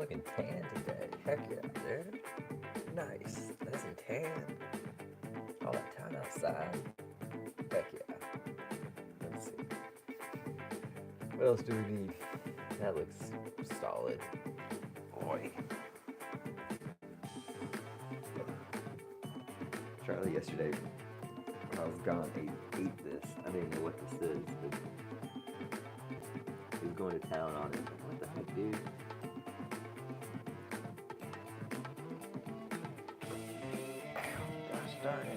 looking tan today. Heck yeah, dude. Nice. Nice and tan. All that time outside. Heck yeah. Let's see. What else do we need? That looks solid. Boy. Charlie yesterday, when I was gone, ate this. I didn't know what this is, but he was going to town on it. What the heck, dude? Gosh darn it.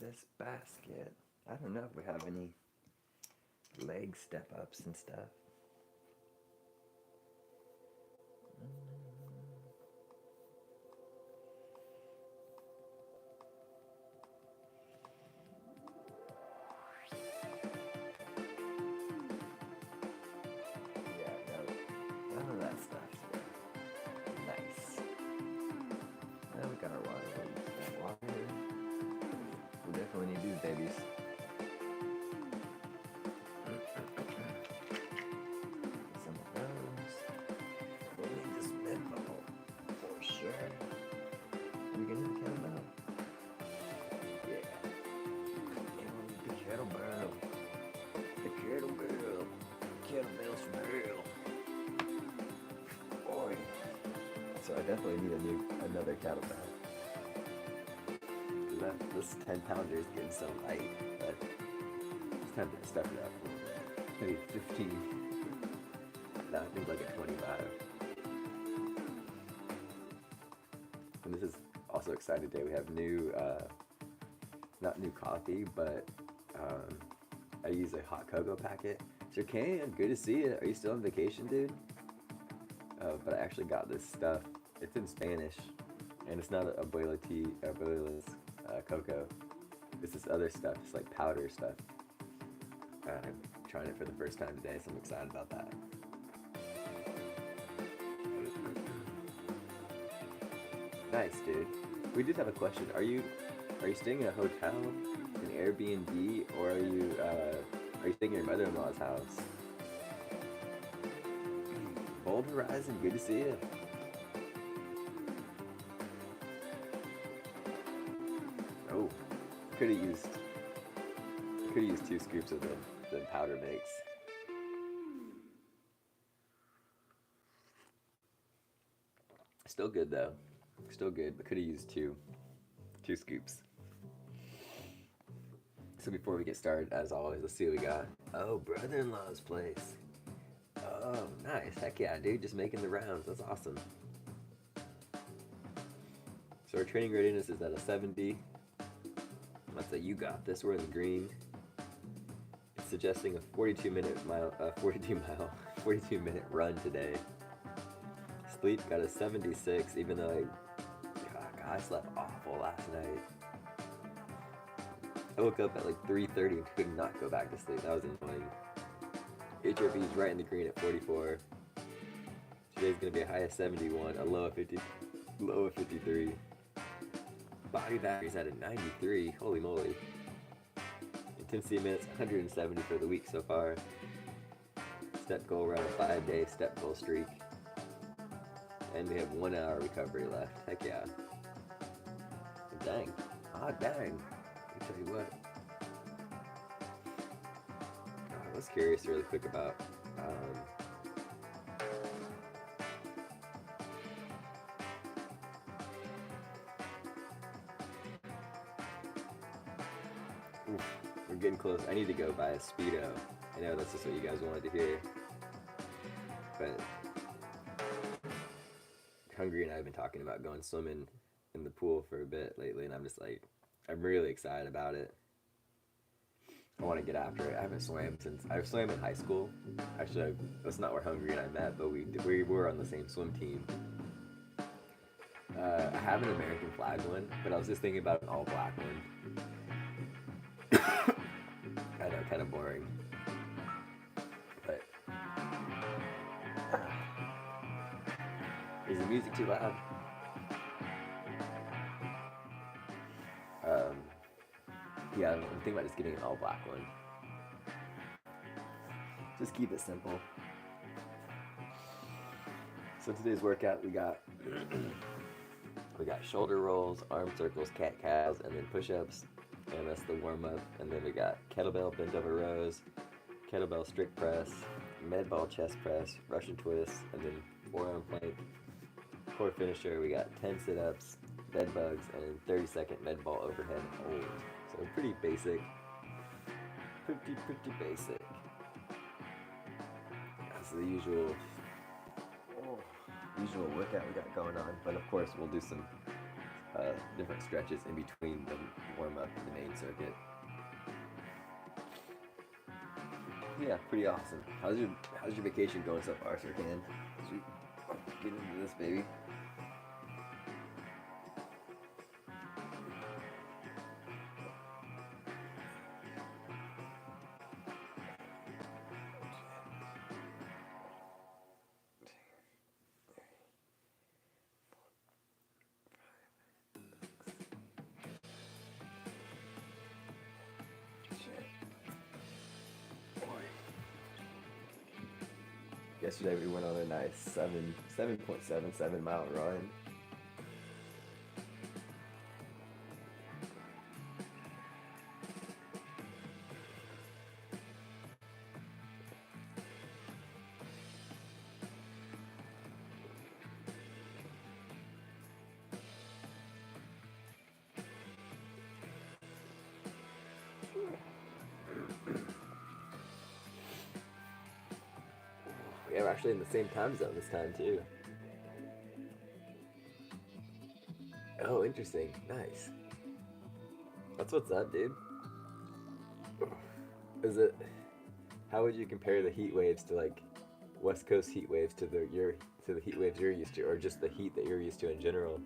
This basket. I don't know if we have any leg step ups and stuff. Yeah, no, none of that stuff's there. Nice. Now we got our water. We definitely need these babies. Some of those. We'll need this mid ball for sure. Are we gonna do the kettlebell? Yeah. And the kettlebell. The kettlebell. Kettlebell's for real. Boy. So I definitely need another kettlebell. This 10-pounder is getting so light, but it's time to step it up a little bit. Maybe 15. No, I think like a 25. And this is also exciting day. We have new, not new coffee, but I use a hot cocoa packet. So Cam, good to see you. Are you still on vacation, dude? But I actually got this stuff. It's in Spanish, and it's not a abuela tea, abuela's cocoa. It's this other stuff. It's like powder stuff. I'm trying it for the first time today, so I'm excited about that. Nice, dude. We did have a question. Are you staying in a hotel, an Airbnb, or are you staying in your mother-in-law's house? Bold Horizon, good to see you. Oh, could have used 2 scoops of the powder mix. Still good though. Still good, but could have used 2 scoops. So before we get started, as always, let's see what we got. Oh, brother-in-law's place. Oh, nice. Heck yeah, dude. Just making the rounds. That's awesome. So our training readiness is at a 70. Let's say you got this. We're in the green. It's suggesting a 42 minute run today. Sleep got a 76, even though I slept awful last night. I woke up at like 3:30 and could not go back to sleep. That was annoying. HRV is right in the green at 44. Today's gonna be a high of 71, a low of 53. Body battery's at a 93. Holy moly. Intensity minutes 170 for the week so far. Step goal, we're on a 5-day step goal streak. And we have 1 hour recovery left. Heck yeah. Dang. Ah, dang. Let me tell you what. I was curious really quick about we're getting close. I need to go buy a Speedo. I know that's just what you guys wanted to hear. But Hungry and I have been talking about going swimming in the pool for a bit lately, and I'm just like, I'm really excited about it. I want to get after it. I haven't swam since I swam in high school. Actually, that's not where Hungry and I met, but we were on the same swim team. I have an American flag one, but I was just thinking about an all black one. I know, kind of boring. But is the music too loud? Yeah, I'm thinking about just getting an all black one. Just keep it simple. So today's workout, we got shoulder rolls, arm circles, cat cows, and then push-ups, and that's the warm-up. And then we got kettlebell bent-over rows, kettlebell strict press, med ball chest press, Russian twists, and then forearm plank. For finisher, we got 10 sit-ups, bed bugs, and then 30-second med ball overhead hold. So pretty basic. Pretty basic. That's the usual workout we got going on, but of course we'll do some different stretches in between the warm-up and the main circuit. Yeah, pretty awesome. How's your vacation going so far, Sir Can? As we get into this, baby. Yesterday we went on a nice 7.77 mile run. Yeah, we're actually in the same time zone this time too. Oh, interesting. Nice. That's what's up, dude. Is it? How would you compare the heat waves to like West Coast heat waves to the heat waves you're used to, or just the heat that you're used to in general?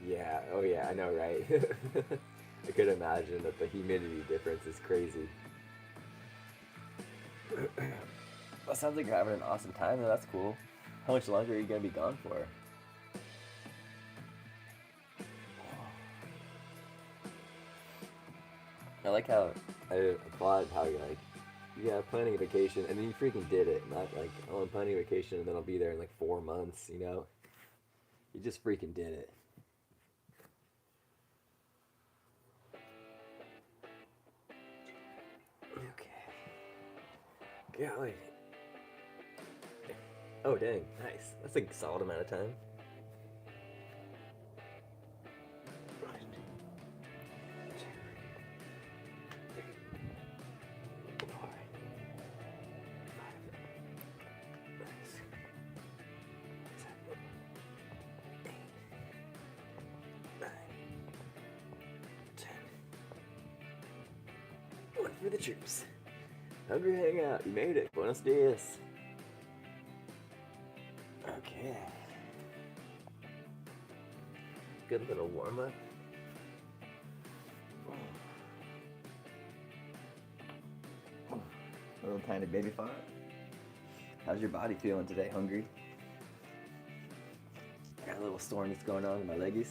Yeah, oh yeah, I know, right? I could imagine that the humidity difference is crazy. Well, sounds like you're having an awesome time, though. That's cool. How much longer are you gonna be gone for? I like how I applaud how you're like, yeah, planning a vacation, and then you freaking did it. Not like, oh, I'm planning a vacation, and then I'll be there in like 4 months. You just freaking did it. Okay. Golly. Oh, dang. Nice. That's a solid amount of time. One for the troops. Hungry hangout. You made it. Buenos dias. Okay. Good little warm up. Little tiny baby fart. How's your body feeling today, Hungry? Got a little soreness going on in my leggies.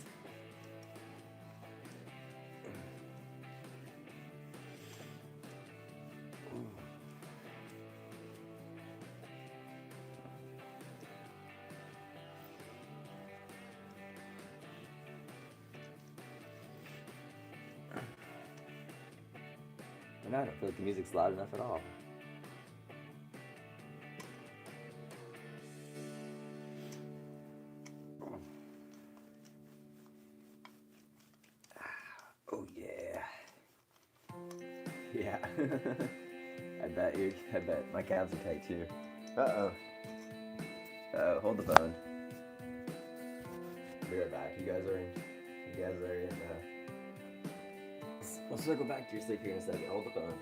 And I don't feel like the music's loud enough at all. I bet my calves are tight too. Uh-oh. Uh-oh, hold the phone. Be right back. You guys are in, we'll circle back to your sleep here in a second. Hold the phone.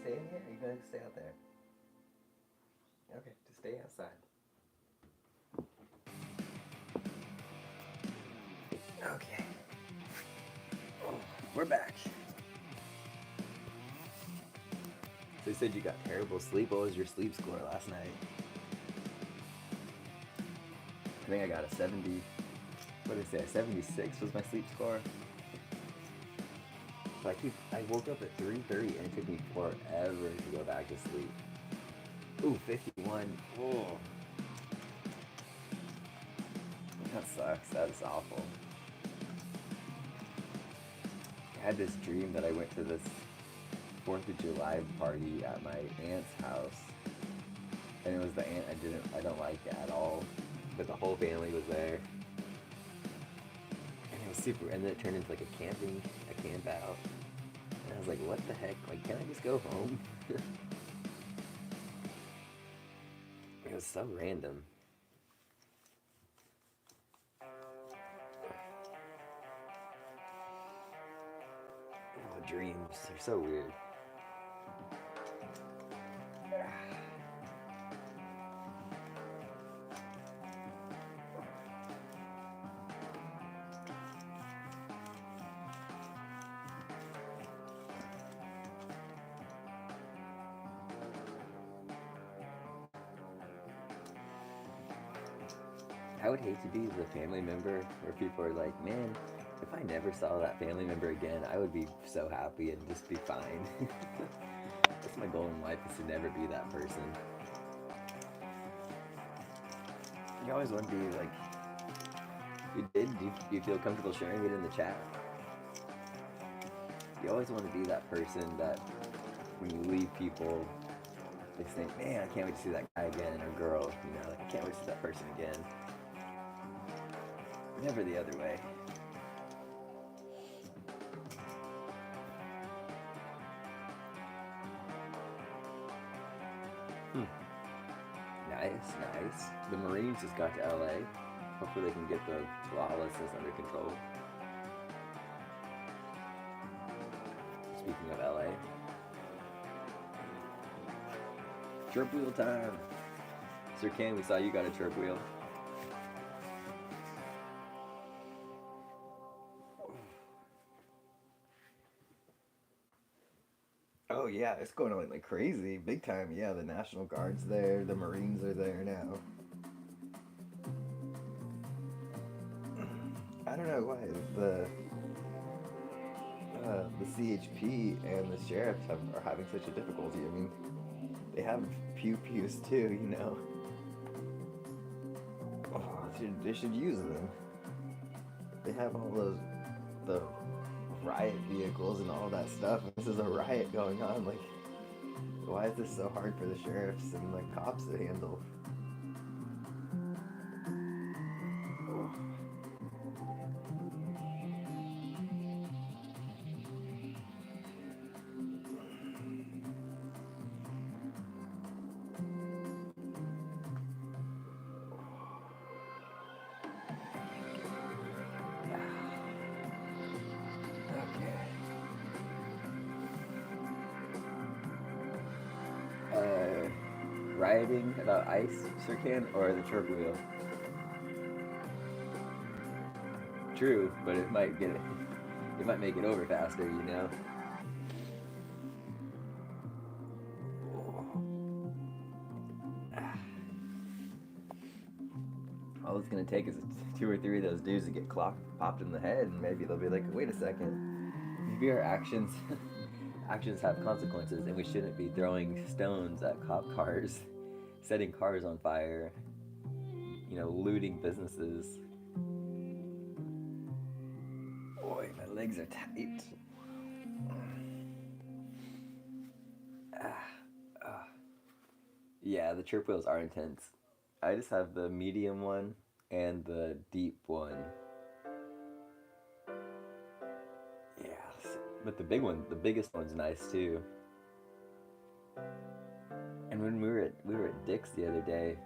Stay in here? Or are you going to stay out there? Okay, just stay outside. Okay. We're back. They said you got terrible sleep. What was your sleep score last night? I think I got a 70. What did I say? A 76 was my sleep score. I woke up at 3:30 and it took me forever to go back to sleep. Ooh, 51. Oh. That sucks. That is awful. I had this dream that I went to this 4th of July party at my aunt's house. And it was the aunt I don't like at all. But the whole family was there. And it was super, and then it turned into like a camp out. And I was like, what the heck? Like, can I just go home? It was so random. Oh, dreams. They're so weird. I would hate to be the family member where people are like, man, if I never saw that family member again, I would be so happy and just be fine. That's my goal in life, is to never be that person. You always want to be like, do you feel comfortable sharing it in the chat? You always want to be that person that when you leave people, they think, man, I can't wait to see that guy again, or girl, like, I can't wait to see that person again. Never the other way. Nice. The Marine Marines just got to LA. Hopefully they can get the lawlessness under control. Speaking of LA. Chirp wheel time! Sir Ken, we saw you got a chirp wheel. Oh yeah, it's going on like crazy, big time. Yeah, the National Guard's there, the Marines are there now. I don't know why the CHP and the sheriffs are having such a difficulty. I mean, they have pew-pews too, you know. Oh, they should use them. They have all the riot vehicles and all that stuff. This is a riot going on. Like, why is this so hard for the sheriffs and the cops to handle? Rioting about ice, Sir Ken, or the chirp wheel? True, but it might make it over faster, you know. All it's gonna take is 2 or 3 of those dudes to get popped in the head, and maybe they'll be like, wait a second, maybe our actions have consequences, and we shouldn't be throwing stones at cop cars, setting cars on fire, you know, looting businesses. Boy, my legs are tight. Yeah, the chirp wheels are intense. I just have the medium one and the deep one. Yeah, but the biggest one's nice too. And when we were at Dick's the other day,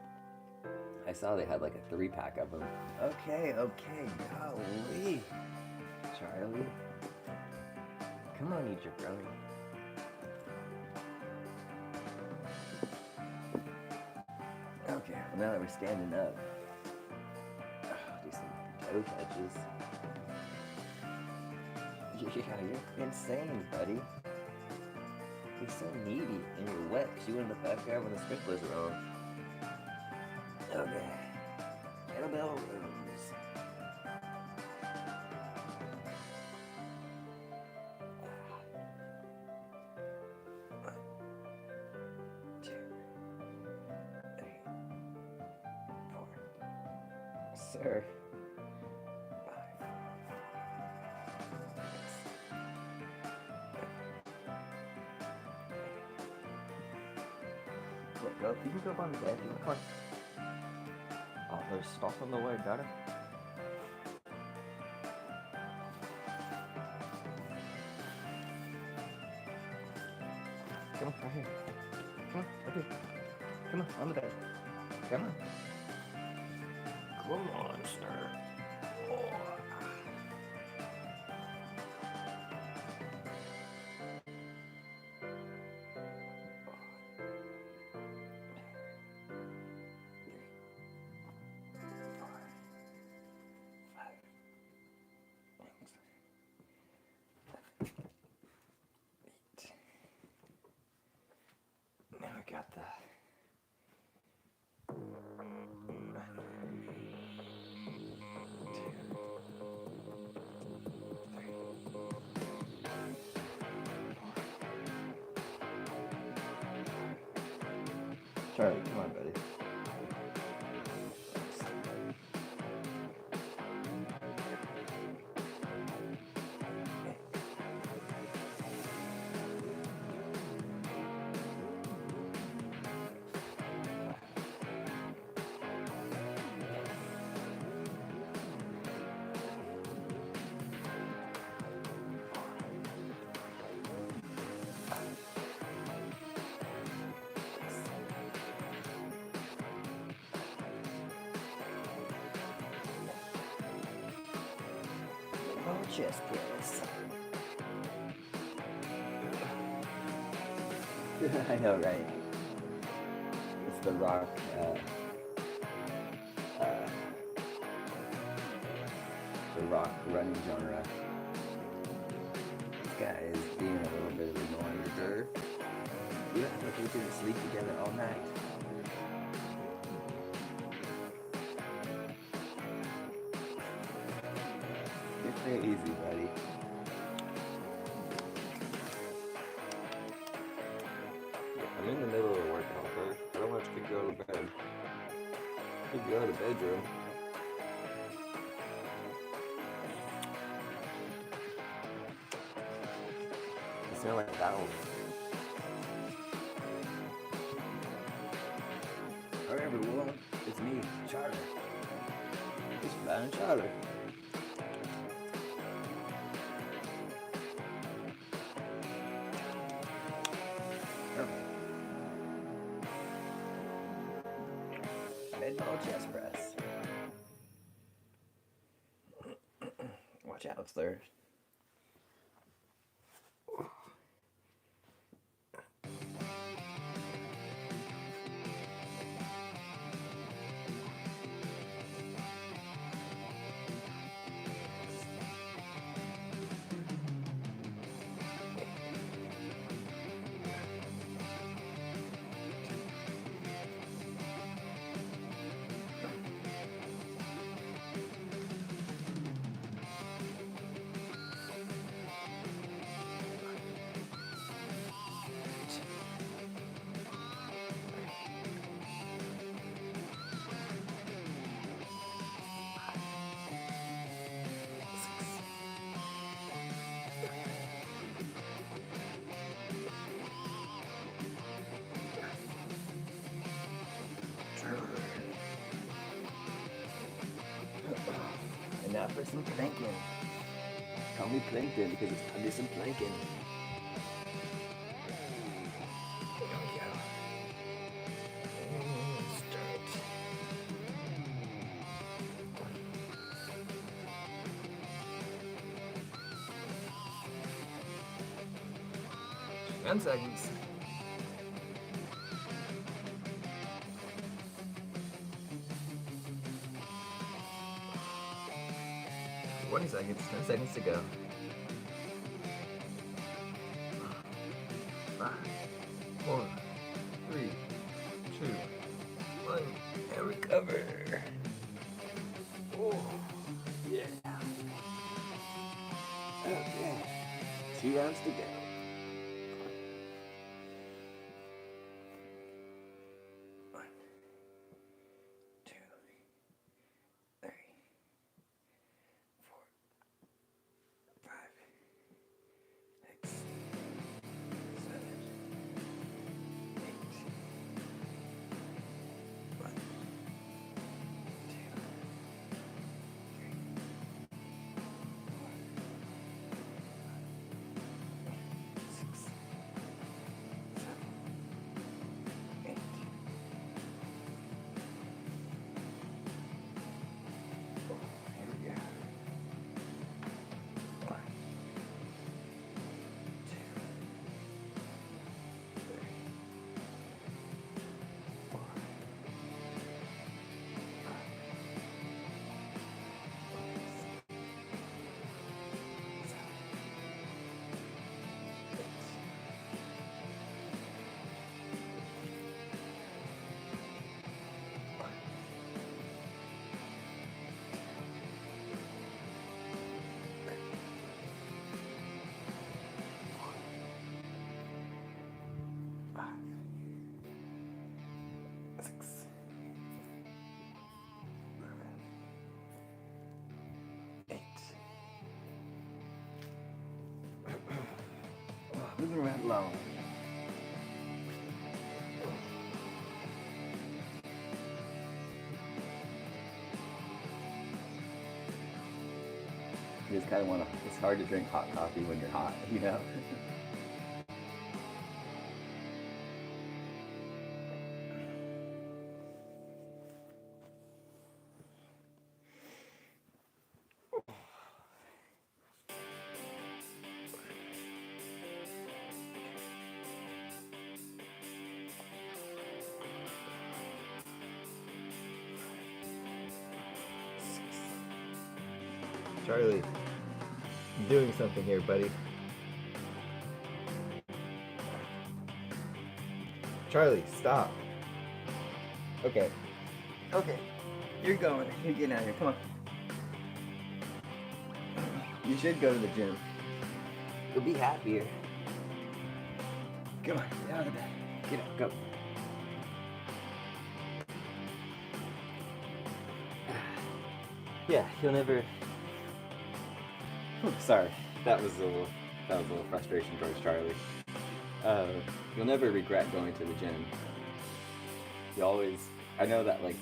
I saw they had like a 3-pack of them. Okay, golly, Charlie, come on, eat your brownie. Okay, well now that we're standing up, do some toe touches. Yeah, you're insane, buddy. You're so needy and you're wet because you went in the backyard when the sprinklers were on. Okay. Kettlebell rows. 1, 2, 3, 4. Sir. 5. Look, go. You can go up on the bed. Come on. Oh, there's stuff in the way, got it? Come on, right here. Come on, right here. Come on the bed. Come on. Come on, sir. Oh. Now I got the Charlie, come on, buddy. chest press. I know, right? It's the rock, running genre. This guy is being a little bit of a noise. You act like we didn't sleep together all night. You're easy, buddy. I'm in the middle of a workout first. I don't want to kick you out of bed. Kick you out of the bedroom. You smell like towels. Alright, everyone, it's me, Charlie. It's Flying Charlie. Mid-ball chest press. Watch out, sir. And now for some planking. Call me Plankton because it's time to do some planking. There we go. Start. 10 seconds. 20 seconds, 10 seconds to go. 5, 4, 3, 2, 1, and recover. Oh, yeah. Okay. 2 rounds to go. Moving right along. You just kind of want to, it's hard to drink hot coffee when you're hot, you know? Charlie, I'm doing something here, buddy. Charlie, stop. Okay. Okay. You're going. You're getting out of here. Come on. You should go to the gym. You'll be happier. Come on. Get out of bed. Get up. Go. Yeah, you'll never... Sorry. That was a little frustration towards Charlie. You'll never regret going to the gym. You always... I know that, like,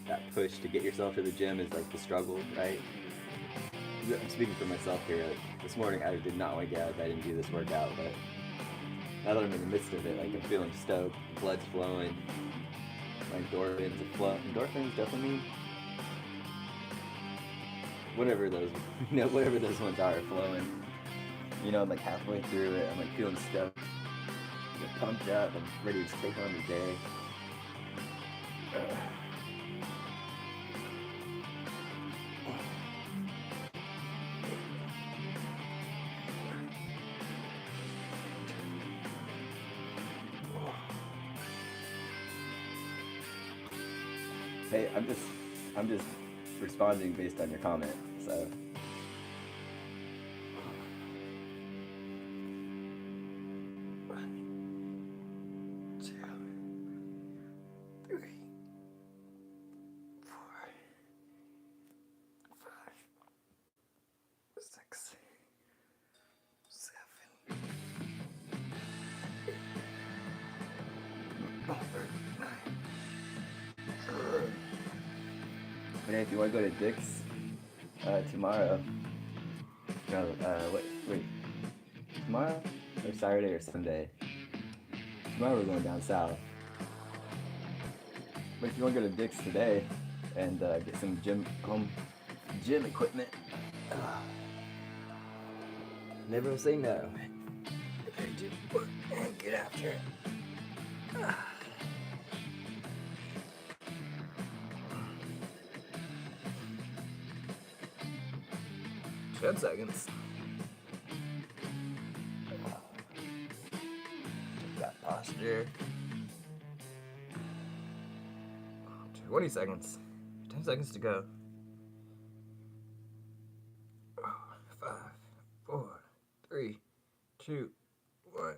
that push to get yourself to the gym is, like, the struggle, right? I'm speaking for myself here. Like, this morning I did not want to get out of bed and do this workout, but now that I'm in the midst of it, like, I'm feeling stoked, blood's flowing, my endorphins are flowing. Endorphins definitely, whatever those ones are flowing. You know, I'm like halfway through it, I'm like feeling stoked, I'm pumped up, I'm ready to take on the day. Hey, I'm just responding based on your comment, so. But hey, if you want to go to Dick's tomorrow, no, wait, tomorrow or Saturday or Sunday? Tomorrow we're going down south. But if you want to go to Dick's today and get some gym equipment, never will say no. Get after it. 10 seconds. Got posture. 20 seconds. 10 seconds to go. 5, 4, 3, 2, 1.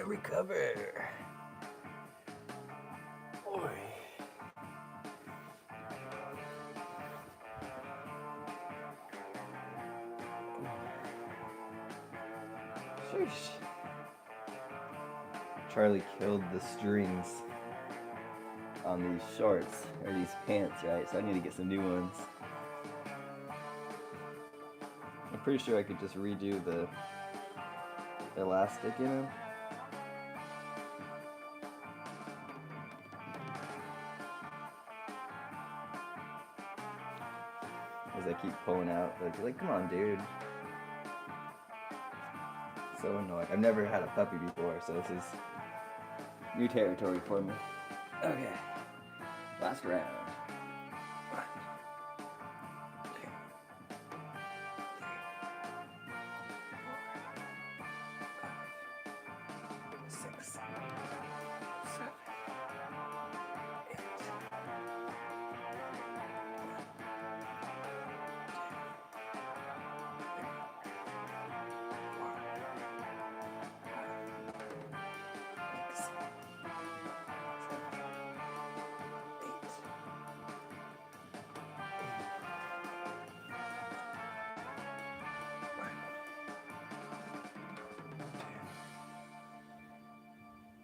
And recover. Boy. Sheesh. Charlie killed the strings on these shorts, or these pants, right? So I need to get some new ones. I'm pretty sure I could just redo the elastic, you know? As I keep pulling out, like, come on, dude. So annoying. I've never had a puppy before, so this is new territory for me. Okay, last round. 1, 2,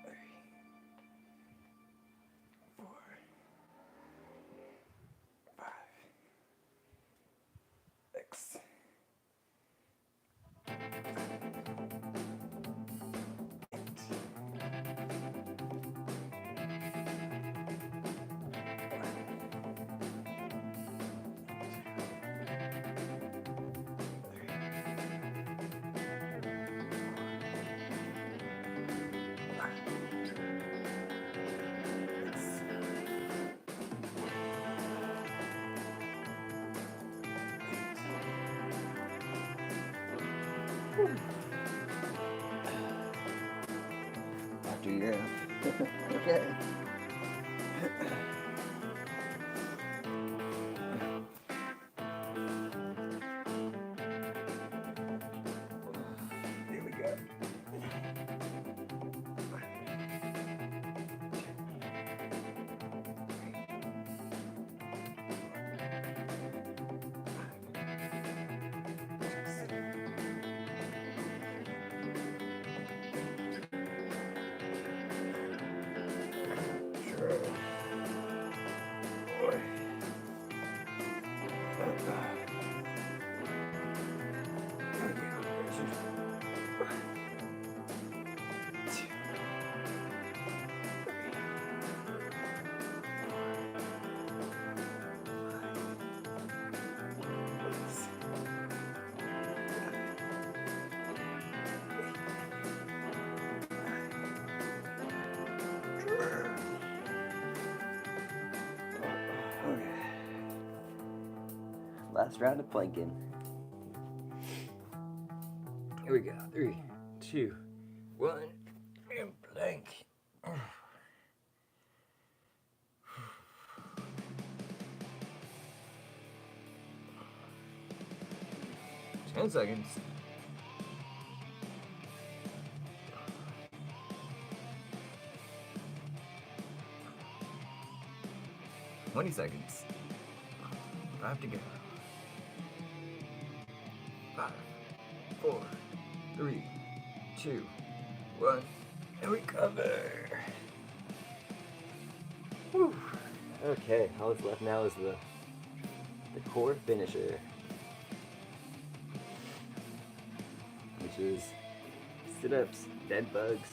3, 4, 5, 6, 7, 8. After you're okay. Here we go. Sure. Boy. Okay. Last round of planking. Here we go. 3, 2, 1, and plank. 10 seconds. 20 seconds. 5 to go. 5, 4, 3, 2, 1, and recover. Whew. Okay, all that's left now is the core finisher, which is sit-ups, dead bugs,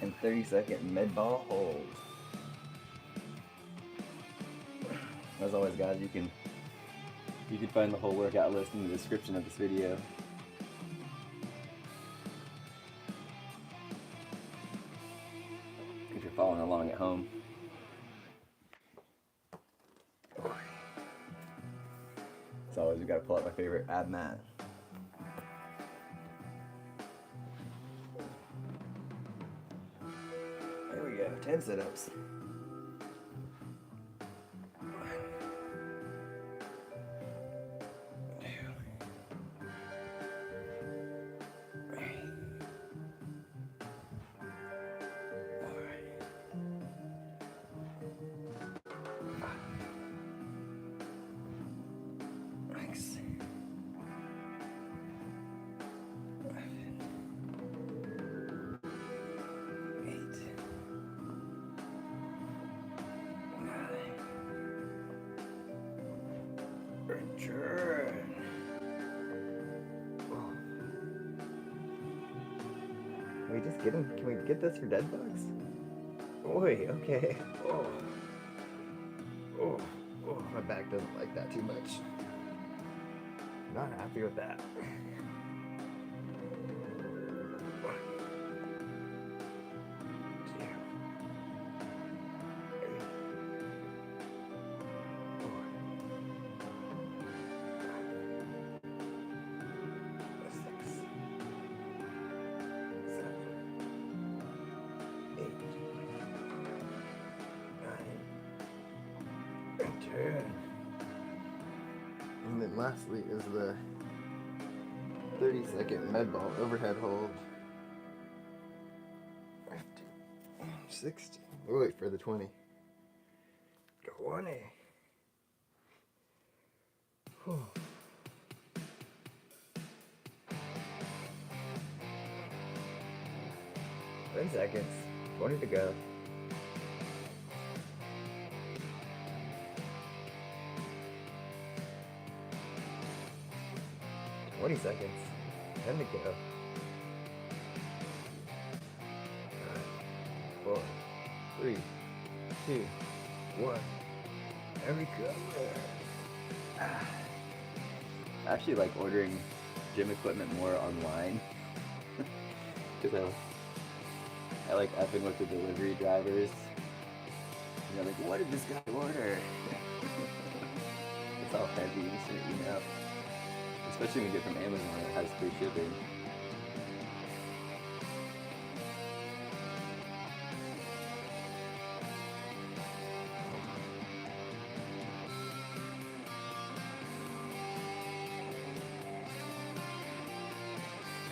and 30-second med ball hold. As always, guys, you can find the whole workout list in the description of this video. If you're following along at home. As always, we gotta pull out my favorite ab mat. There we go, 10 sit-ups. Return. Can we get this for dead bugs? Oi, okay. Oh, my back doesn't like that too much. Not happy with that. And then lastly is the 30-second med ball overhead hold. 50, 60. We'll wait for the 20. 20. Whew. 10 seconds. 20 to go. 20 seconds. 10 to go. 5, 4, 3, 2, 1. And recover. I actually like ordering gym equipment more online. Because I like effing with the delivery drivers. And they're like, what did this guy order? It's all heavy and shit, you know. Especially when you get from Amazon, it has free shipping.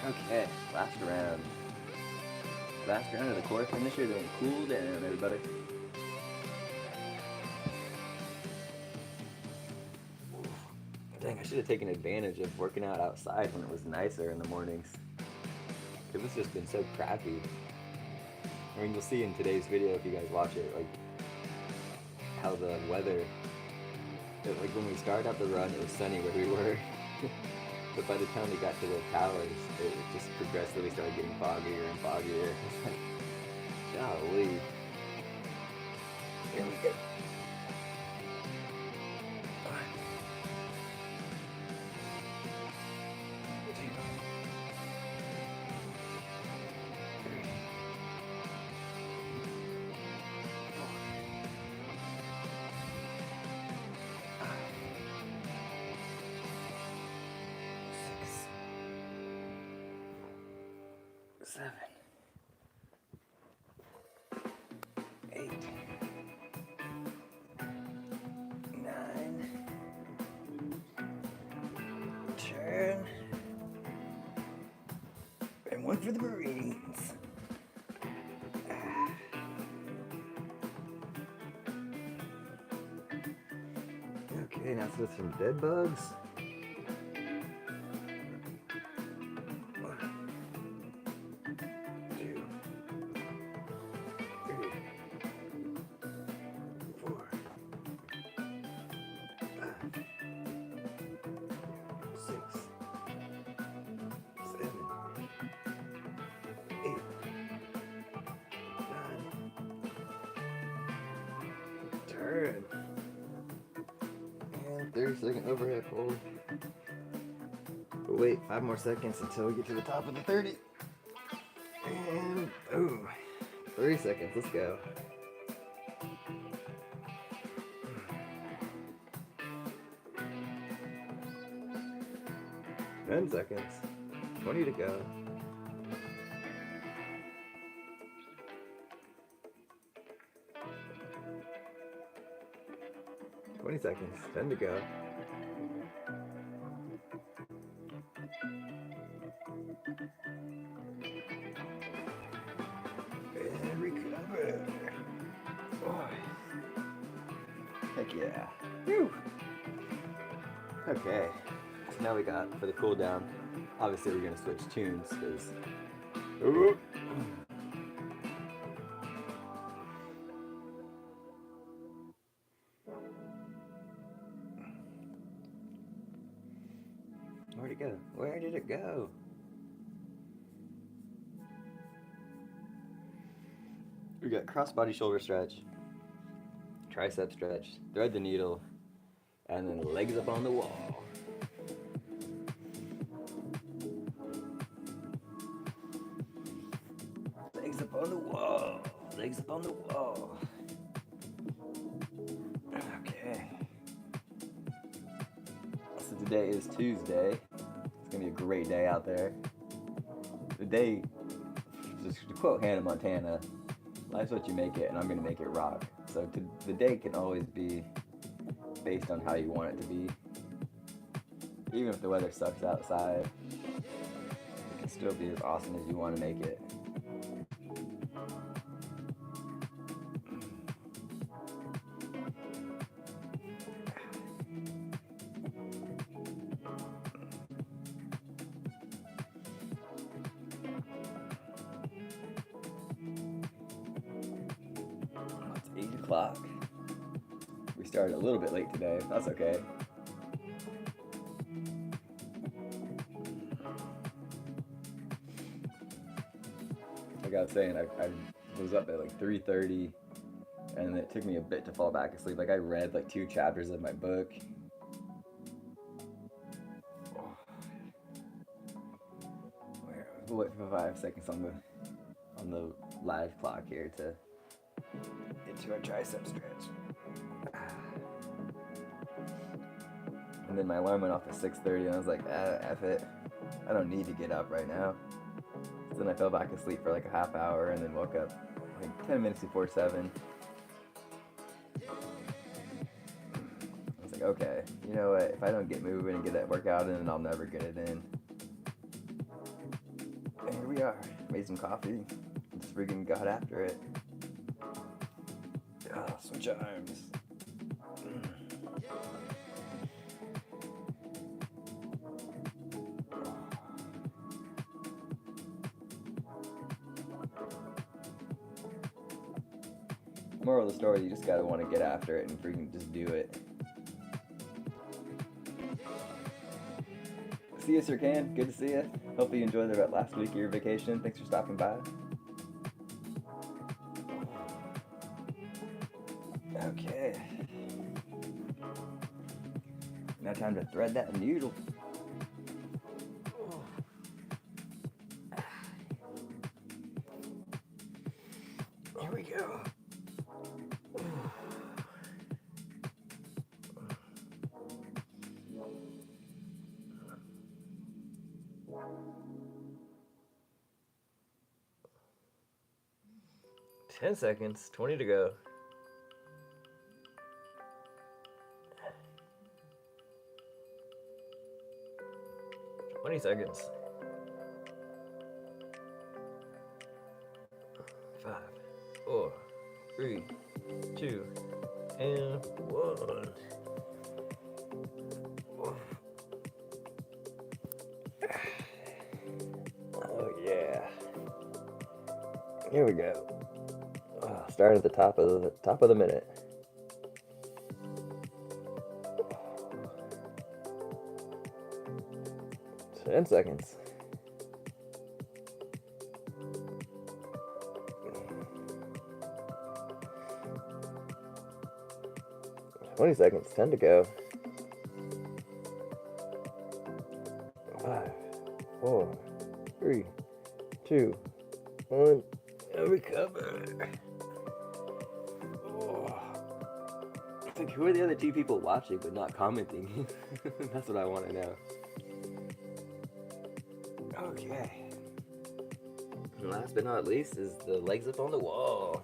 Okay, last round. Last round of the core finisher, then cool down, everybody. Dang, I should have taken advantage of working out outside when it was nicer in the mornings. It was just been so crappy. I mean, you'll see in today's video if you guys watch it, like how the weather, like when we started out the run, it was sunny where we were. But by the time we got to the towers, it just progressively started getting foggier and foggier. It's like, golly. Here we go. Seven, 8, 9, turn, and one for the Marines. Okay, now let's do some dead bugs. 30-second overhead hold. But wait, 5 more seconds until we get to the top of the 30. And boom. 30 seconds, let's go. 10 seconds. 20 to go. 20 seconds, 10 to go. And recover. Boy. Heck yeah. Whew. Okay, so now we got, for the cool down, obviously we're gonna switch tunes, because where'd it go? Where did it go? We got crossbody shoulder stretch, tricep stretch, thread the needle, and then legs up on the wall. Legs up on the wall. Legs up on the wall. Okay. So today is Tuesday. It's gonna be a great day out there. The day, just to quote Hannah Montana, life's what you make it, and I'm gonna make it rock. So the day can always be based on how you want it to be. Even if the weather sucks outside, it can still be as awesome as you want to make it. It's 8 o'clock. We started a little bit late today. That's okay. Like I was saying, I was up at like 3:30, and it took me a bit to fall back asleep. Like I read like 2 chapters of my book. We'll wait for 5 seconds on the live clock here to get to our tricep stretch. And then my alarm went off at 6:30, and I was like, F it. I don't need to get up right now. So then I fell back asleep for like a half hour, and then woke up like 10 minutes before 7. I was like, okay, you know what? If I don't get moving and get that workout in, I'll never get it in. And here we are. Made some coffee. Just freaking got after it. Switch arms. Moral of the story, you just gotta want to get after it and freaking just do it. See you, Sir Can. Good to see you. Hope you enjoyed the last week of your vacation. Thanks for stopping by. Okay. Now time to thread that needle. Here we go. 10 seconds, 20 to go. Seconds. 5, 4, 3, 2, and 1. Oh yeah. Here we go. Start at the top of the minute. 10 seconds. 20 seconds, 10 to go. 5, 4, 3, 2, 1, and recover. It's like, who are the other 2 people watching but not commenting? That's what I want to know. Okay. And last but not least is the legs up on the wall.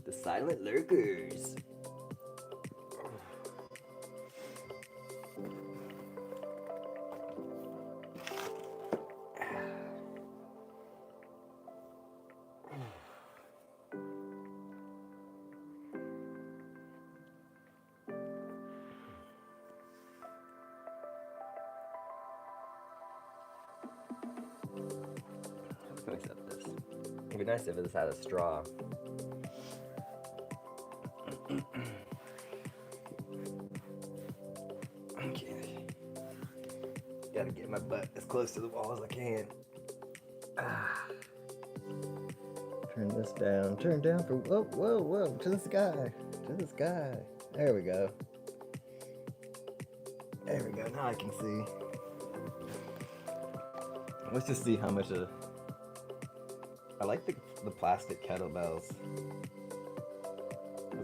The silent lurkers. Accept this. It'd be nice if this had a straw. Okay. Gotta get my butt as close to the wall as I can. Turn this down. Turn down for whoa. To the sky. To the sky. There we go. There we go. Now I can see. Let's just see how much of. I like the plastic kettlebells.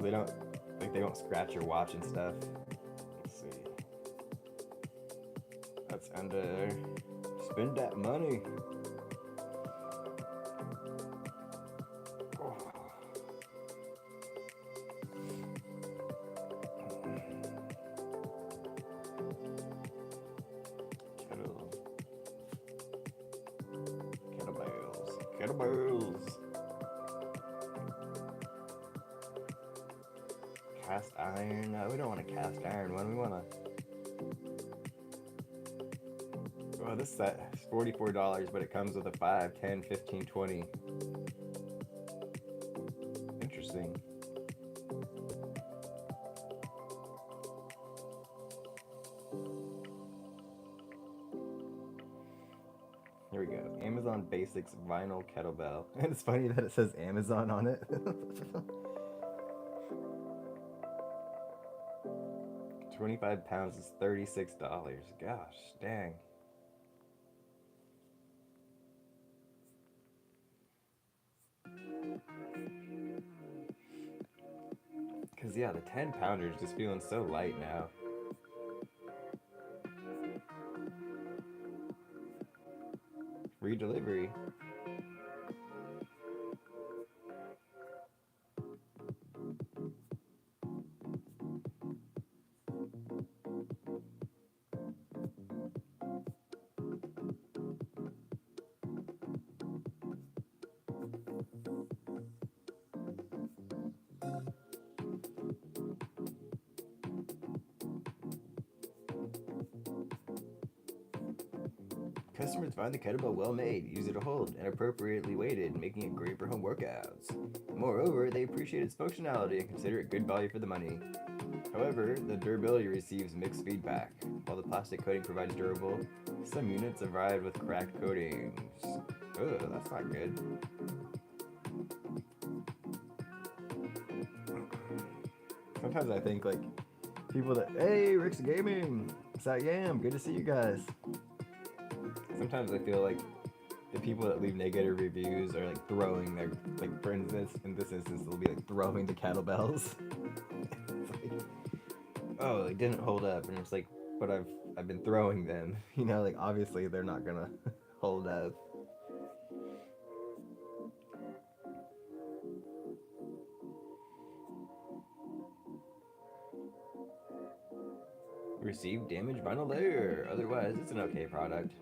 They don't scratch your watch and stuff. Let's see. That's under. Spend that money. Kettlebells. Cast iron? No, we don't want a cast iron one. We want a. Well, this set is $44, but it comes with a 5, 10, 15, 20. Interesting. Here we go. Amazon Basics Vinyl Kettlebell. And it's funny that it says Amazon on it. 25 pounds is $36. Gosh, dang. Because Cause yeah, the 10 pounder is just feeling so light now. Free delivery. Customers find the kettlebell well made, easy to hold, and appropriately weighted, making it great for home workouts. Moreover, they appreciate its functionality and consider it good value for the money. However, the durability receives mixed feedback. While the plastic coating provides durable, some units arrive with cracked coatings. Ugh, that's not good. Sometimes I think like people that, hey, Rick's Gaming, it's that Yam, good to see you guys. Sometimes I feel like the people that leave negative reviews are like throwing their, like for instance, in this instance, they'll be like throwing the kettlebells. It's like, oh, they didn't hold up, and it's like, but I've been throwing them, you know, like obviously they're not gonna hold up. Received damaged vinyl layer. Otherwise, it's an okay product.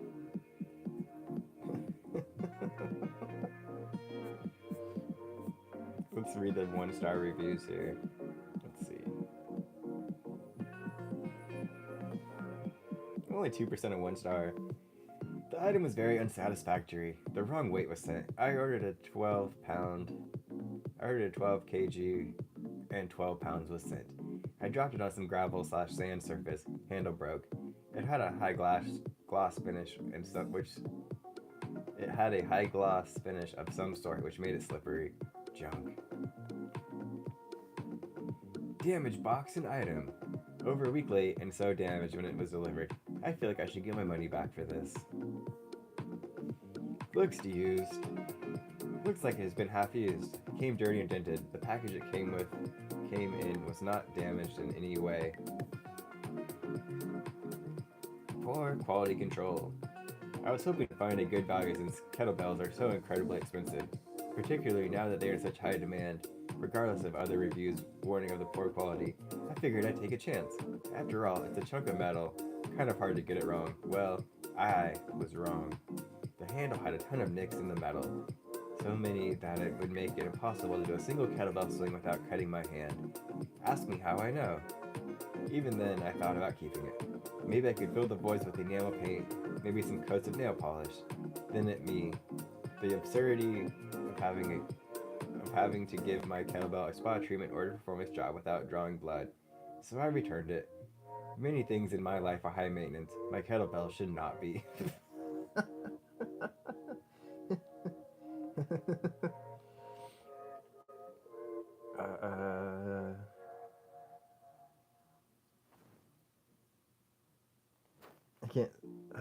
Let's read the 1-star reviews here. Let's see. Only 2% of 1-star. The item was very unsatisfactory. The wrong weight was sent. I ordered a 12 kg and 12 pounds was sent. I dropped it on some gravel/sand surface. Handle broke. It had a high gloss finish and it had a high gloss finish of some sort, which made it slippery. Junk. Damaged box and item. Over a week late and so damaged when it was delivered. I feel like I should get my money back for this. Looks used. Looks like it has been half used. Came dirty and dented. The package it came in was not damaged in any way. Poor quality control. I was hoping to find a good value since kettlebells are so incredibly expensive, particularly now that they are in such high demand. Regardless of other reviews warning of the poor quality, I figured I'd take a chance. After all, it's a chunk of metal, kind of hard to get it wrong. Well, I was wrong. The handle had a ton of nicks in the metal, so many that it would make it impossible to do a single kettlebell swing without cutting my hand. Ask me how I know. Even then, I thought about keeping it. Maybe I could fill the voids with enamel paint, maybe some coats of nail polish. Then at me, the absurdity of having to give my kettlebell a spa treatment or to perform its job without drawing blood. So I returned it. Many things in my life are high maintenance. My kettlebell should not be.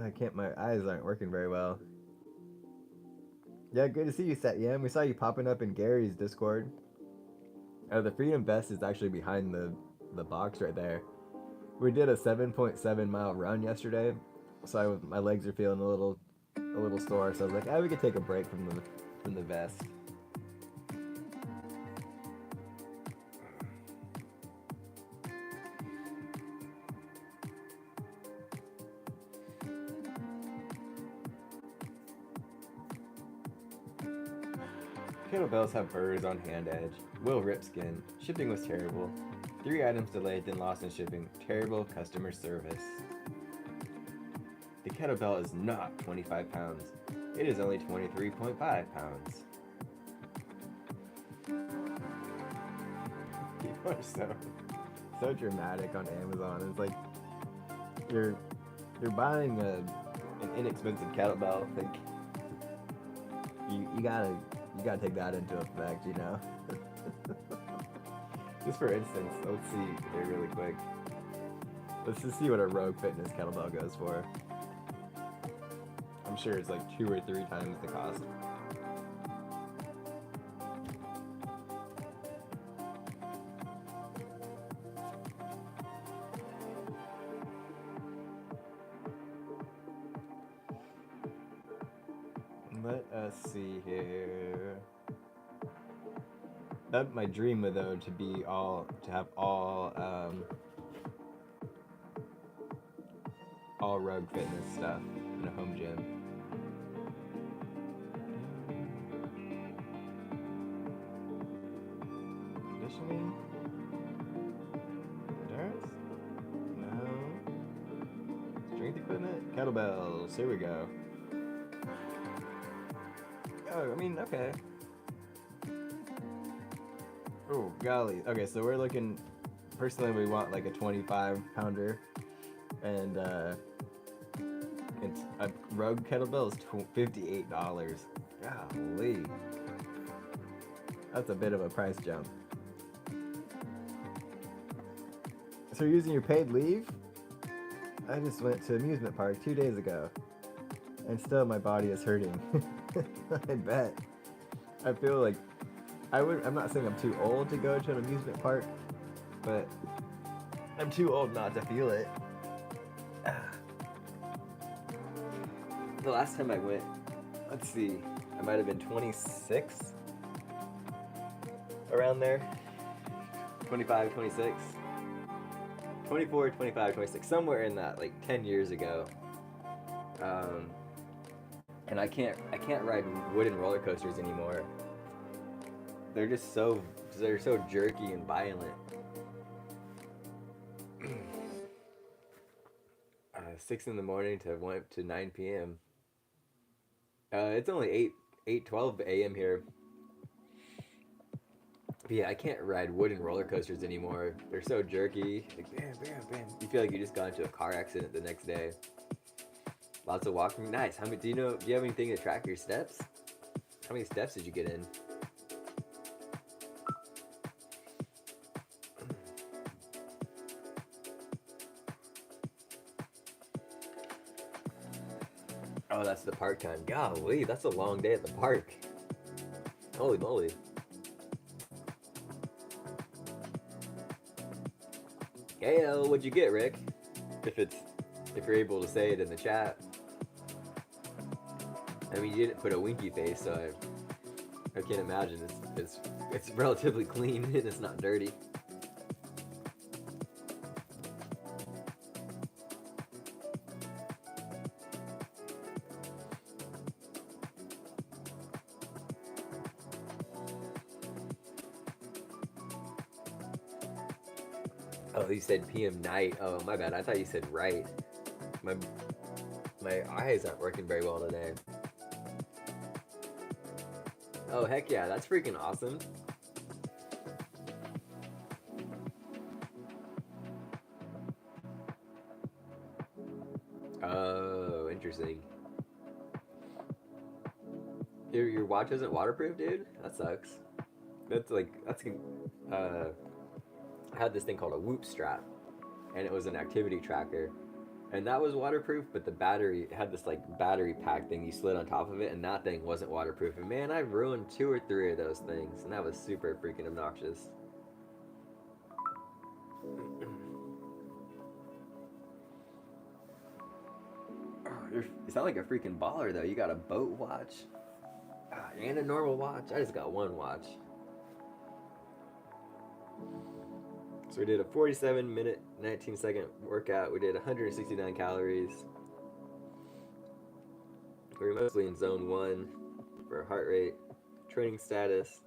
I can't, my eyes aren't working very well. Yeah, good to see you, Satyam. We saw you popping up in Gary's Discord. The Freedom Vest is actually behind the box right there. We did a 7.7 mile run yesterday, so my legs are feeling a little sore. So I was like, we could take a break from the vest. Kettlebells have burrs on hand edge. Will rip skin. Shipping was terrible. 3 items delayed, then lost in shipping. Terrible customer service. The kettlebell is not 25 pounds. It is only 23.5 pounds. People are so dramatic on Amazon. It's like you're buying an inexpensive kettlebell. Like you gotta take that into effect, you know. Just for instance, let's see here really quick. Let's just see what a Rogue Fitness kettlebell goes for. I'm sure it's like 2 or 3 times the cost. Let us see here. That'd my dream though, to have all rug fitness stuff in a home gym. Conditioning? Endurance? No. Strength equipment? Kettlebells. Here we go. Oh, I mean, okay. Oh, golly. Okay, so we're looking. Personally, we want like a 25-pounder, and it's a rug kettlebell is $58. Golly, that's a bit of a price jump. So you're using your paid leave? I just went to amusement park 2 days ago, and still my body is hurting. I bet. I feel like I'm not saying I'm too old to go to an amusement park, but I'm too old not to feel it. The last time I went, let's see, I might have been 26, around there. 25, 26, 24, 25, 26, somewhere in that, like 10 years ago. And I can't ride wooden roller coasters anymore. They're so jerky and violent. 6 in the morning to 9 p.m. It's only 8:12 a.m. here. But yeah, I can't ride wooden roller coasters anymore. They're so jerky. Like bam, bam, bam. You feel like you just got into a car accident the next day. Lots of walking. Nice. Do you have anything to track your steps? How many steps did you get in? Oh, that's the park time. Golly, that's a long day at the park. Holy moly. Heyo, what'd you get, Rick? If you're able to say it in the chat. I mean, you didn't put a winky face, so I can't imagine it's relatively clean and it's not dirty. Oh, you said PM night. Oh, my bad. I thought you said right. My eyes aren't working very well today. Oh, heck yeah. That's freaking awesome. Oh, interesting. Your watch isn't waterproof, dude? That sucks. I had this thing called a Whoop strap, and it was an activity tracker, and that was waterproof, but the battery had this like battery pack thing you slid on top of it, and that thing wasn't waterproof. And man, I ruined 2 or 3 of those things, and that was super freaking obnoxious. You sound like a freaking baller though. You got a boat watch and a normal watch. I just got one watch. So we did a 47-minute, 19-second workout. We did 169 calories. We were mostly in zone 1 for heart rate, training status,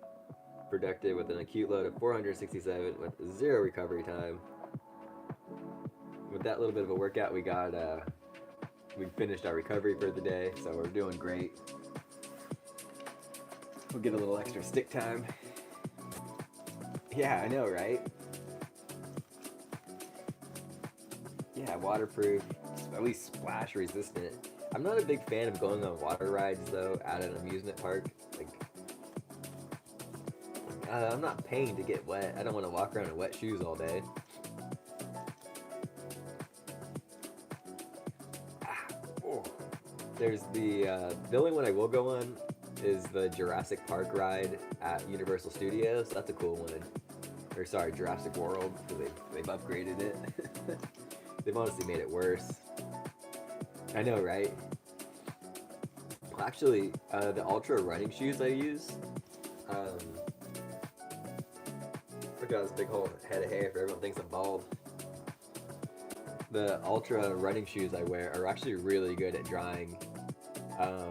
productive with an acute load of 467 with 0 recovery time. With that little bit of a workout, we finished our recovery for the day, so we're doing great. We'll get a little extra stick time. Yeah, I know, right? Yeah, waterproof, at least splash resistant. I'm not a big fan of going on water rides though at an amusement park. I'm not paying to get wet. I don't want to walk around in wet shoes all day. There's the only one I will go on is the Jurassic Park ride at Universal Studios. That's a cool one. Or sorry, Jurassic World, because they've upgraded it. They've honestly made it worse. I know, right? Actually, the Ultra running shoes I use, look at this big whole head of hair if everyone thinks I'm bald. The Ultra running shoes I wear are actually really good at drying. Um,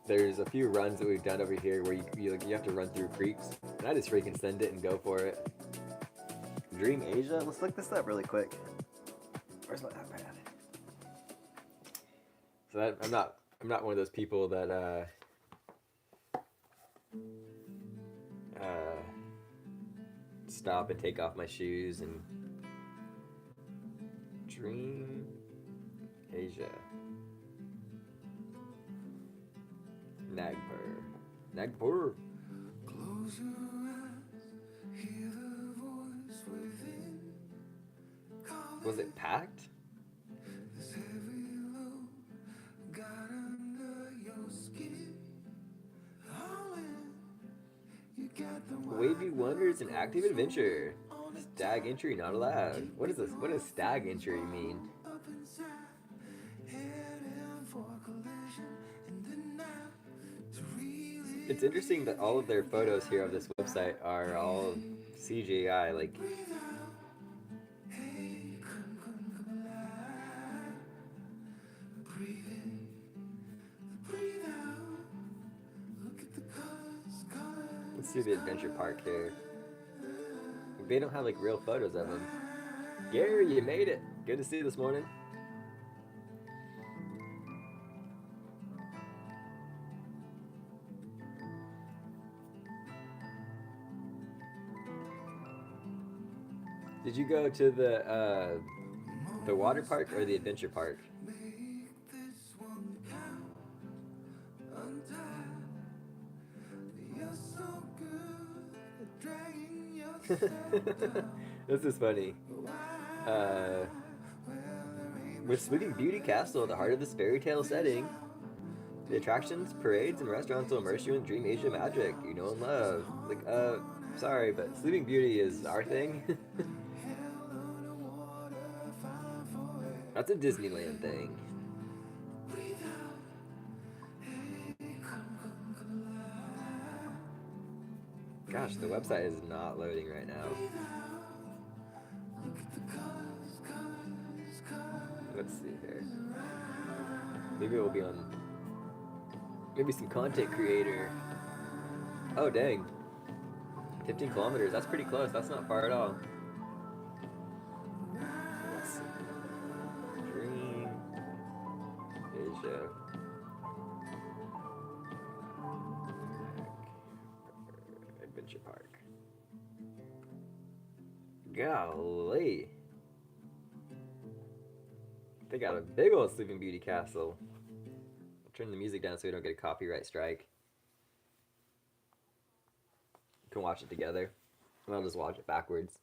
there's a few runs that we've done over here where you have to run through creeks, and I just freaking send it and go for it. Dream Asia? Let's look this up really quick. Where's my iPad? So I'm not one of those people that stop and take off my shoes and Dream Asia. Nagpur. Close your eyes, hear the voice within. Was it packed? This heavy load got under your skin. All in, you got the Wavy Wonders and Active Adventure. Stag entry not allowed. What is this? What does stag entry mean? up inside, heading for collision in the night to really It's interesting that all of their photos here of this website are all CGI. Like, breathe out. Hey, come alive. Breathe in, breathe out. Look at the colors. let's see the adventure park here. They don't have like real photos of them. Gary, you made it. Good to see you this morning. Did you go to the water park or the adventure park? Make this one count. Untied. You're so good at dragging yourself down. This is funny. With Sleeping Beauty Castle at the heart of this fairy tale setting, the attractions, parades, and restaurants will immerse you in Dream Asia magic you know and love. Like, sorry, but Sleeping Beauty is our thing. That's a Disneyland thing. Gosh, the website is not loading right now. Let's see here. Maybe we'll be on. Maybe some content creator. Oh, dang. 15 kilometers. That's pretty close. That's not far at all. Let's see. Dream Asia. Adventure Park. Golly. They got a big old Sleeping Beauty castle. I'll turn the music down so we don't get a copyright strike. We can watch it together. And I'll just watch it backwards.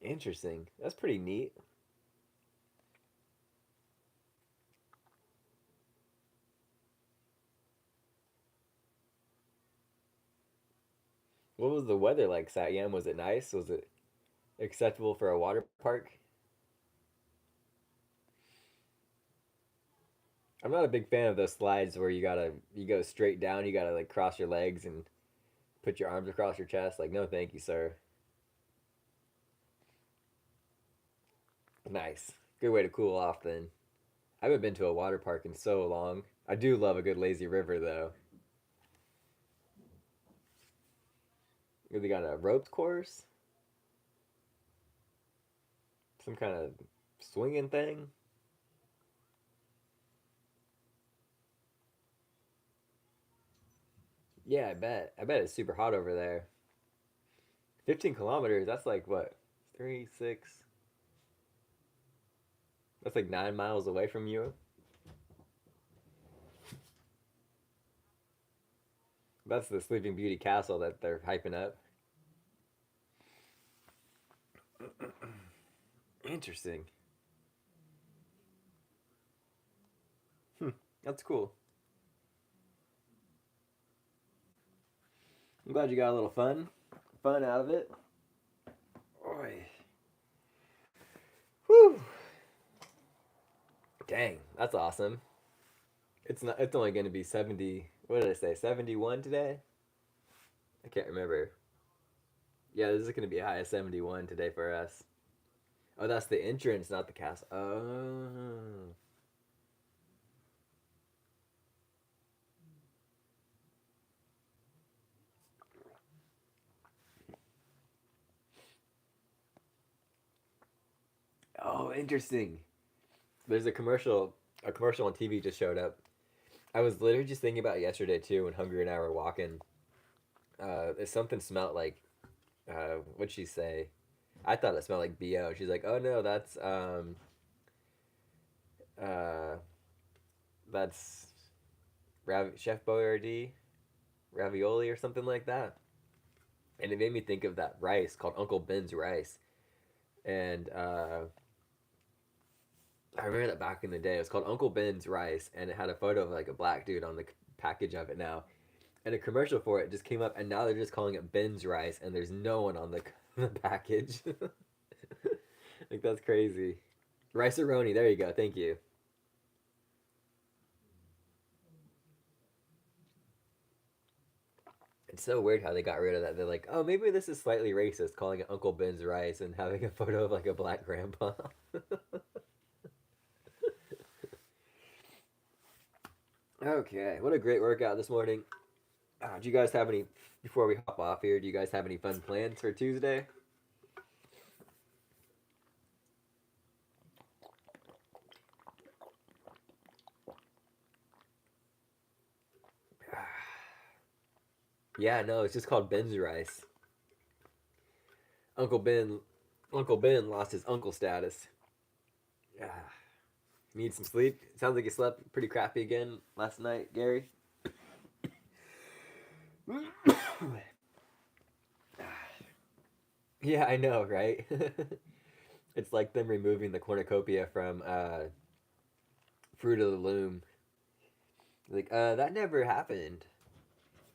Interesting. That's pretty neat. What was the weather like, Satyam? Was it nice? Was it acceptable for a water park? I'm not a big fan of those slides where you go straight down, you gotta like cross your legs and put your arms across your chest. Like, no thank you, sir. Nice. Good way to cool off then. I haven't been to a water park in so long. I do love a good lazy river though. They got a ropes course? Some kind of swinging thing? Yeah, I bet. I bet it's super hot over there. 15 kilometers, that's like what? 3, 6. That's like 9 miles away from you. That's the Sleeping Beauty castle that they're hyping up. Interesting. That's cool. I'm glad you got a little fun out of it. Oy. Dang, that's awesome. It's not. It's only going to be 70. What did I say? 71 today. I can't remember. Yeah, this is going to be a high of 71 today for us. Oh, that's the entrance, not the castle. Oh. Oh, interesting. There's a commercial on TV just showed up. I was literally just thinking about it yesterday too when Hungry and I were walking. If something smelled like, what'd she say? I thought it smelled like BO. She's like, oh no, uh, that's Chef Boyardee ravioli or something like that. And it made me think of that rice called Uncle Ben's rice. And I remember that back in the day. It was called Uncle Ben's rice, and it had a photo of like a black dude on the package of it now. And a commercial for it just came up, and now they're just calling it Ben's rice, and there's no one on the, the package. Like, that's crazy. Rice-A-Roni, there you go. Thank you. It's so weird how they got rid of that. They're like, oh, maybe this is slightly racist, calling it Uncle Ben's rice and having a photo of like a black grandpa. Okay, what a great workout this morning. Do you guys have any, before we hop off here, do you guys have any fun plans for Tuesday? Yeah, no, it's just called Ben's rice. Uncle Ben, Uncle Ben lost his uncle status. Yeah. Need some sleep? Sounds like you slept pretty crappy again last night, Gary. Yeah, I know, right? It's like them removing the cornucopia from Fruit of the Loom. Like, that never happened.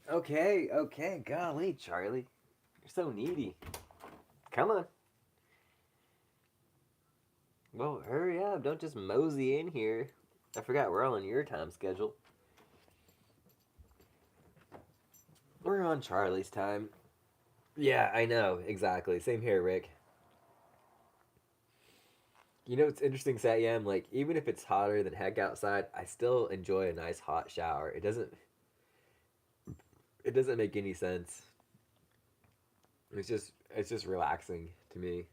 Okay, okay, golly, Charlie. You're so needy. Come on. Well, hurry up. Don't just mosey in here. I forgot we're all on your time schedule. We're on Charlie's time. Yeah, I know. Exactly. Same here, Rick. You know what's interesting, Satyam? Like, even if it's hotter than heck outside, I still enjoy a nice hot shower. It doesn't make any sense. It's just relaxing to me.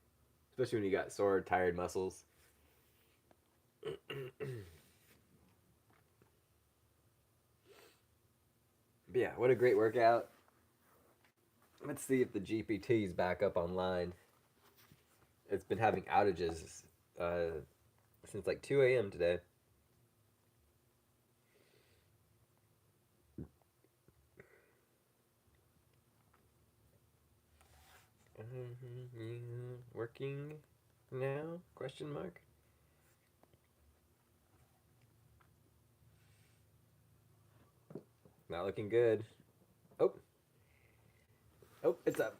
Especially when you got sore, tired muscles. But yeah, what a great workout. Let's see if the GPT's back up online. It's been having outages uh, since like 2 a.m. today. Working now? Question mark. Not looking good. Oh, oh, it's up.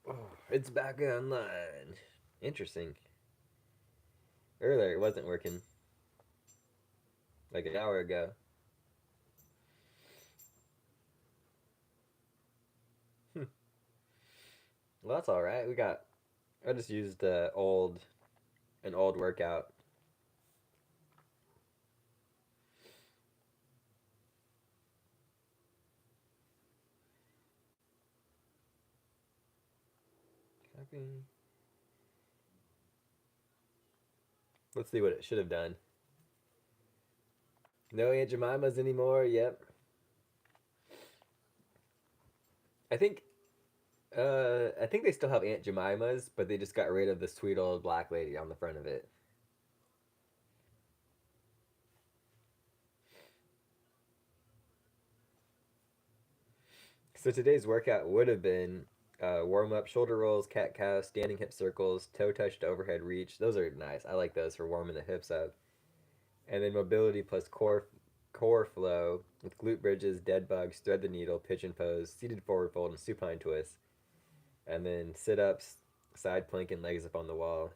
Oh, it's back online. Interesting. Earlier it wasn't working. Like an hour ago. Hmm. Well, that's all right. I just used an old workout. Copy. Let's see what it should have done. No Aunt Jemima's anymore. Yep. I think I think they still have Aunt Jemima's, but they just got rid of the sweet old black lady on the front of it. So today's workout would have been warm up shoulder rolls, cat cow, standing hip circles, toe touch to overhead reach. Those are nice. I like those for warming the hips up. And then mobility plus core flow with glute bridges, dead bugs, thread the needle, pigeon pose, seated forward fold, and supine twist. And then sit ups, side plank, and legs up on the wall.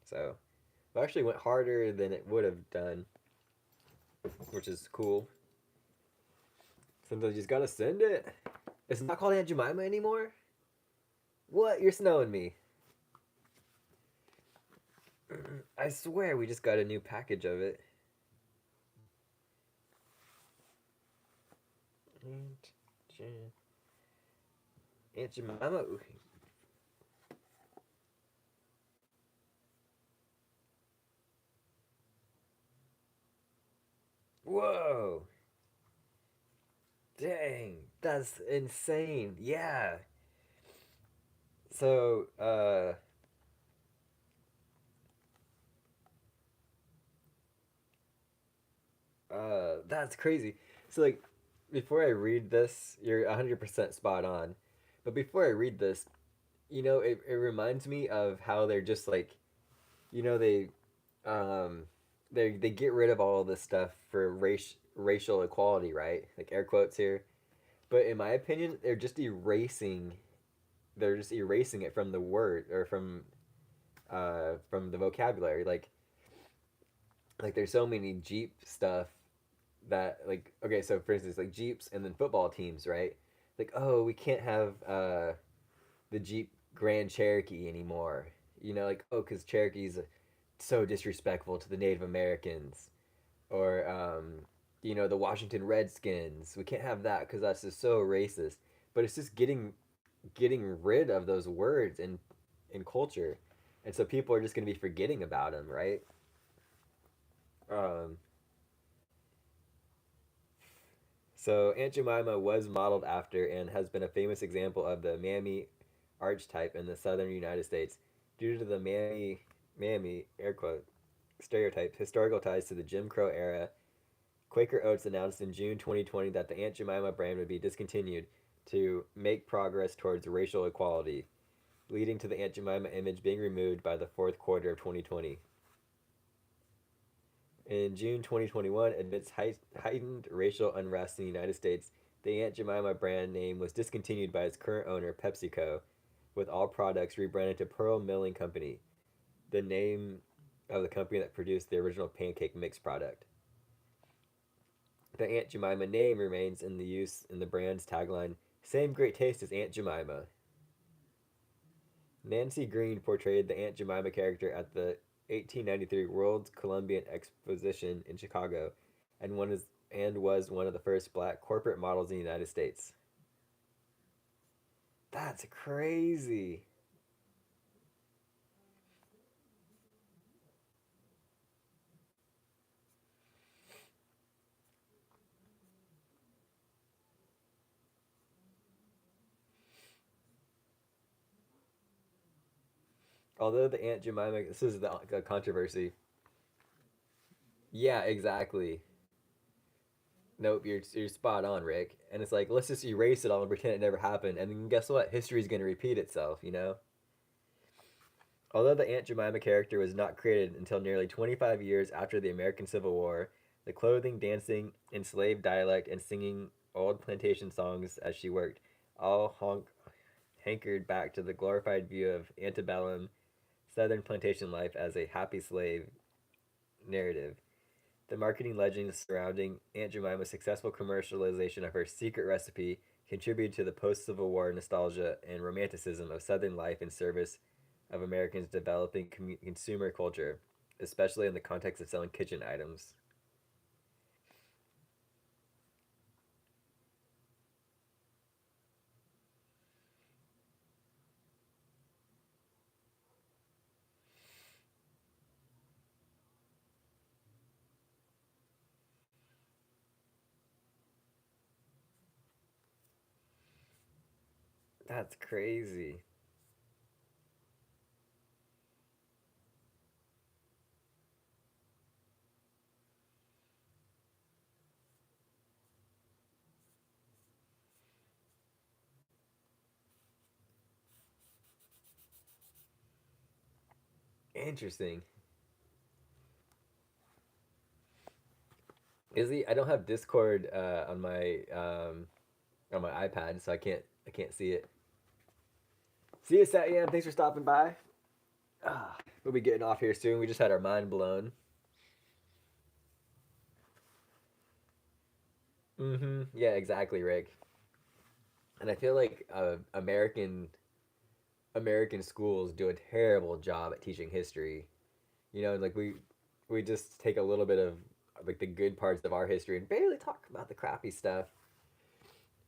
So actually went harder than it would have done, which is cool. Sometimes you just gotta send it. It's not called Aunt Jemima anymore? What? You're snowing me. I swear we just got a new package of it. Aunt Jemima. Whoa. Dang. That's insane. Yeah. So, that's crazy. So, like, before I read this, you're 100% spot on. But before I read this, it reminds me of how they're just like, you know, um, they get rid of all this stuff for racial equality, right? Like air quotes here. But in my opinion, they're just erasing it from the word or from the vocabulary. Like there's so many Jeep stuff that like okay, so for instance, like Jeeps and then football teams, right? Like oh, we can't have the Jeep Grand Cherokee anymore. Like oh, because Cherokee's so disrespectful to the Native Americans, or the Washington Redskins. We can't have that because that's just so racist. But it's just getting rid of those words in culture, and so people are just going to be forgetting about them, right? Um, so Aunt Jemima was modeled after and has been a famous example of the mammy archetype in the southern United States due to the mammy air quote stereotype historical ties to the Jim Crow era. Quaker Oats announced in June 2020 that the Aunt Jemima brand would be discontinued to make progress towards racial equality, leading to the Aunt Jemima image being removed by the fourth quarter of 2020. In June 2021, amidst heightened racial unrest in the United States, the Aunt Jemima brand name was discontinued by its current owner, PepsiCo, with all products rebranded to Pearl Milling Company, the name of the company that produced the original pancake mix product. The Aunt Jemima name remains in the use in the brand's tagline, "Same great taste as Aunt Jemima." Nancy Green portrayed the Aunt Jemima character at the 1893 World's Columbian Exposition in Chicago, and was one of the first black corporate models in the United States. That's crazy. Although the Aunt Jemima, this is the controversy. Yeah, exactly. Nope, you're spot on, Rick. And it's like let's just erase it all and pretend it never happened, and then guess what? History's going to repeat itself, you know. Although the Aunt Jemima character was not created until nearly 25 years after the American Civil War, the clothing, dancing, enslaved dialect, and singing old plantation songs as she worked all hankered back to the glorified view of antebellum Southern plantation life as a happy slave narrative. The marketing legends surrounding Aunt Jemima's successful commercialization of her secret recipe contributed to the post Civil War nostalgia and romanticism of Southern life in service of Americans' developing consumer culture, especially in the context of selling kitchen items. That's crazy. Interesting. Izzy, I don't have Discord on my iPad, so I can't see it. See you, Satyam. Thanks for stopping by. We'll be getting off here soon. We just had our mind blown. Yeah, exactly, Rick. And I feel like American schools do a terrible job at teaching history. You know, like we just take a little bit of like the good parts of our history and barely talk about the crappy stuff.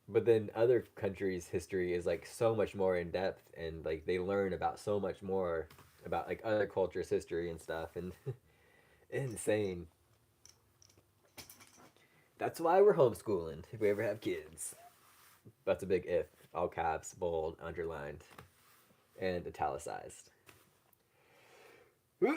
But then other countries' history is like so much more in depth, and like they learn about so much more about like other cultures' history and stuff, and insane. That's why we're homeschooling if we ever have kids. That's a big if. All caps, bold, underlined, and italicized. Whew.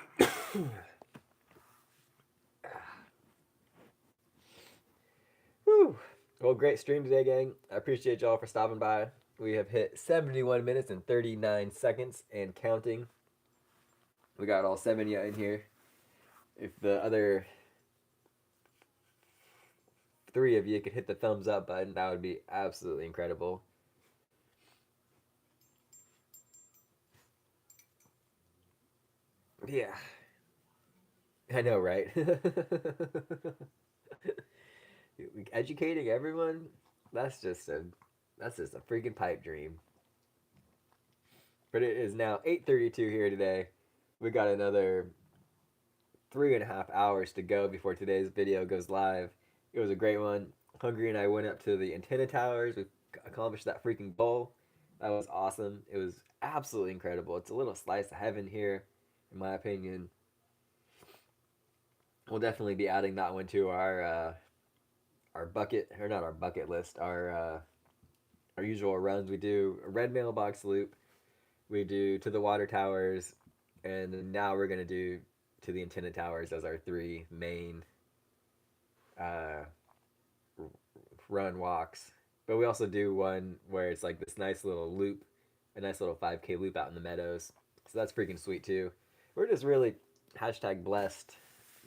Well, great stream today, gang. I appreciate y'all for stopping by. We have hit 71 minutes and 39 seconds and counting. We got all 70 in here. If the other 3 of you could hit the thumbs up button, that would be absolutely incredible. Yeah. I know, right? Educating everyone, that's just a freaking pipe dream. But it is now 8:32 here today. We got another 3.5 hours to go before today's video goes live. It was a great one. Hungry and I went up to the antenna towers. We accomplished that freaking goal. That was awesome. It was absolutely incredible. It's a little slice of heaven here, in my opinion. We'll definitely be adding that one to our bucket, or not our bucket list, our usual runs. We do a red mailbox loop, we do to the water towers, and then now we're gonna do to the antenna towers as our 3 main uh, run walks. But we also do one where it's like this nice little loop, a nice little 5K loop out in the meadows. So that's freaking sweet too. We're just really #blessed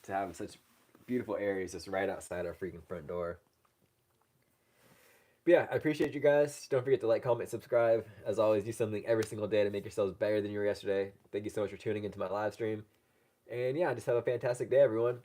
to have such beautiful areas just right outside our freaking front door. But yeah, I appreciate you guys. Don't forget to like, comment, subscribe. As always, do something every single day to make yourselves better than you were yesterday. Thank you so much for tuning into my live stream. And yeah, just have a fantastic day, everyone.